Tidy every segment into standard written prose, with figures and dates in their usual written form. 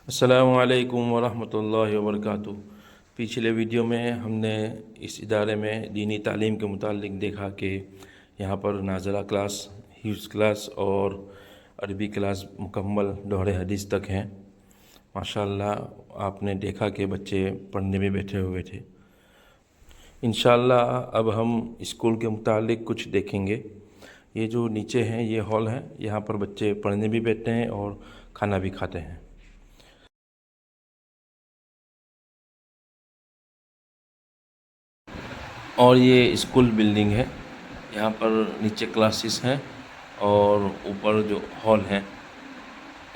अस्सलामुअलैकुम वरहमतुल्लाहि वबरकातुहू। पिछले वीडियो में हमने इस इदारे में दीनी तालीम के मुतालिक देखा कि यहाँ पर नाज़रा क्लास, हिफ्ज़ क्लास और अरबी क्लास मुकम्मल दोहरे हदीस तक हैं। माशाअल्लाह आपने देखा कि बच्चे पढ़ने में बैठे हुए थे। इंशाअल्लाह अब हम स्कूल के मुतालिक कुछ देखेंगे। ये जो नीचे हैं ये हॉल है, यहाँ पर बच्चे पढ़ने भी बैठते हैं और खाना भी खाते हैं। और ये स्कूल बिल्डिंग है, यहाँ पर नीचे क्लासेस हैं और ऊपर जो हॉल है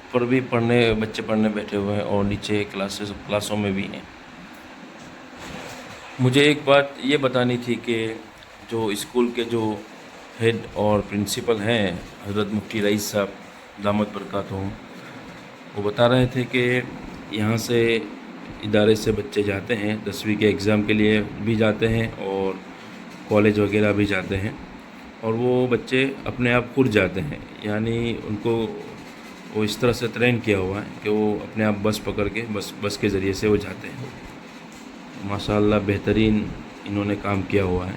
ऊपर भी बच्चे पढ़ने बैठे हुए हैं और नीचे क्लासों में भी हैं। मुझे एक बात ये बतानी थी कि जो स्कूल के जो हेड और प्रिंसिपल हैं हज़रत मुफ्ती रईस साहब दामद बरकातहू, वो बता रहे थे कि यहाँ से इदारे से बच्चे जाते हैं 10वीं के एग्ज़ाम के लिए भी जाते हैं और कॉलेज वगैरह भी जाते हैं और वो बच्चे अपने आप खुद जाते हैं, यानी उनको वो इस तरह से ट्रेन किया हुआ है कि वो अपने आप बस पकड़ के बस के ज़रिए से वो जाते हैं। माशाअल्लाह बेहतरीन इन्होंने काम किया हुआ है।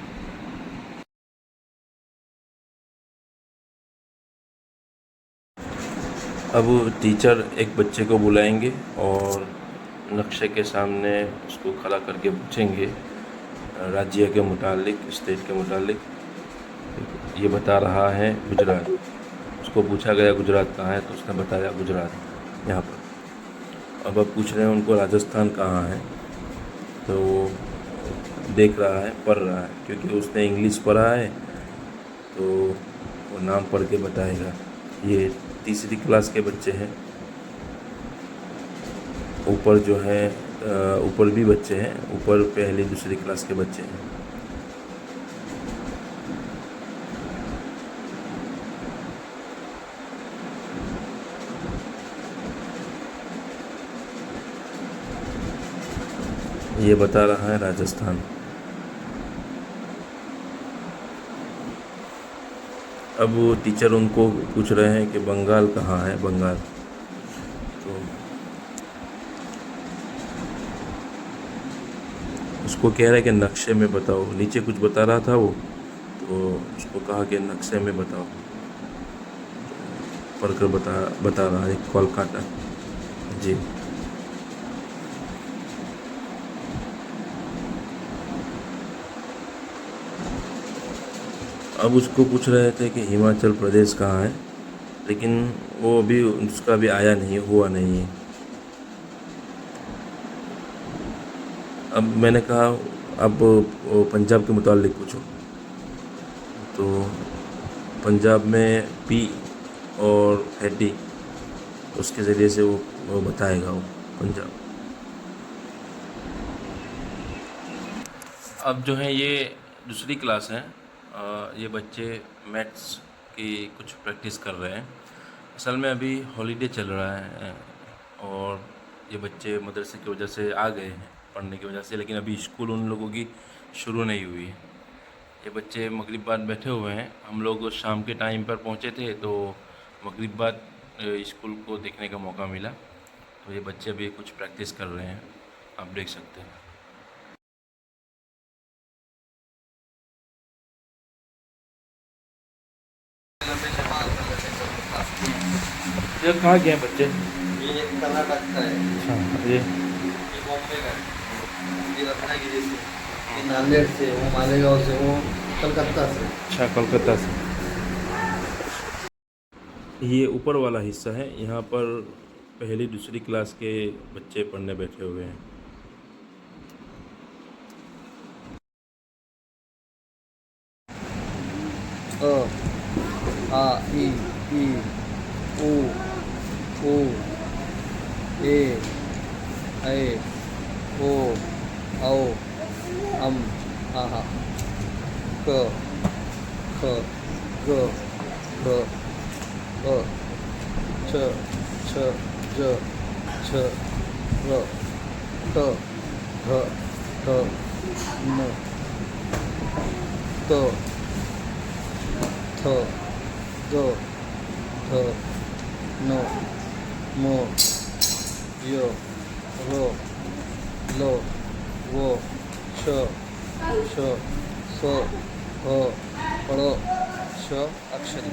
अब टीचर एक बच्चे को बुलाएंगे और नक्शे के सामने उसको खड़ा करके पूछेंगे राज्य के मुतालिक, स्टेट के मुतालिक। ये बता रहा है गुजरात। उसको पूछा गया गुजरात कहाँ है, तो उसने बताया गुजरात यहाँ पर। अब पूछ रहे हैं उनको राजस्थान कहाँ है, तो वो देख रहा है, पढ़ रहा है, क्योंकि उसने इंग्लिश पढ़ा है तो वो नाम पढ़ के बताएगा। ये तीसरी क्लास के बच्चे हैं। ऊपर जो है ऊपर भी बच्चे हैं, ऊपर पहली दूसरी क्लास के बच्चे हैं। ये बता रहा है राजस्थान। अब वो टीचर उनको पूछ रहे हैं कि बंगाल कहाँ है, बंगाल। तो उसको कह रहा है कि नक्शे में बताओ। नीचे कुछ बता रहा था वो, तो उसको कहा कि नक्शे में बताओ। पढ़कर बता रहा है कोलकाता। जी। अब उसको पूछ रहे थे कि हिमाचल प्रदेश कहाँ है, लेकिन वो अभी उसका भी आया नहीं, हुआ नहीं है। अब मैंने कहा अब वो पंजाब के मुतालिक पूछो, तो पंजाब में पी और हेडी, उसके ज़रिए से वो बताएगा वो पंजाब। अब जो है ये दूसरी क्लास है। ये बच्चे मैथ्स की कुछ प्रैक्टिस कर रहे हैं। असल में अभी हॉलीडे चल रहा है और ये बच्चे मदरसे की वजह से आ गए हैं पढ़ने की वजह से, लेकिन अभी स्कूल उन लोगों की शुरू नहीं हुई है। ये बच्चे मगरिब बाद बैठे हुए हैं। हम लोग शाम के टाइम पर पहुँचे थे तो मगरिब बाद स्कूल को देखने का मौका मिला, तो ये बच्चे अभी कुछ प्रैक्टिस कर रहे हैं, आप देख सकते हैं। ये कहाँ गए हैं बच्चे? ये कर्नाटक का है, अच्छा। ये बॉम्बे का है, ये रत्नागिरी से, ये नांदेड़ से, वो मालेगांव से, वो कलकत्ता से। अच्छा, कोलकाता से। ये ऊपर वाला हिस्सा है, यहाँ पर पहली दूसरी क्लास के बच्चे पढ़ने बैठे हुए हैं। अ आ ई ई ओ ए ऐ ओ औ अम आहा क ख ग घ ङ छ छ ज छ र ट ढ ढ न त थ द ध न म यो रो लो वो शो शो सो हो पड़ो श अक्षरी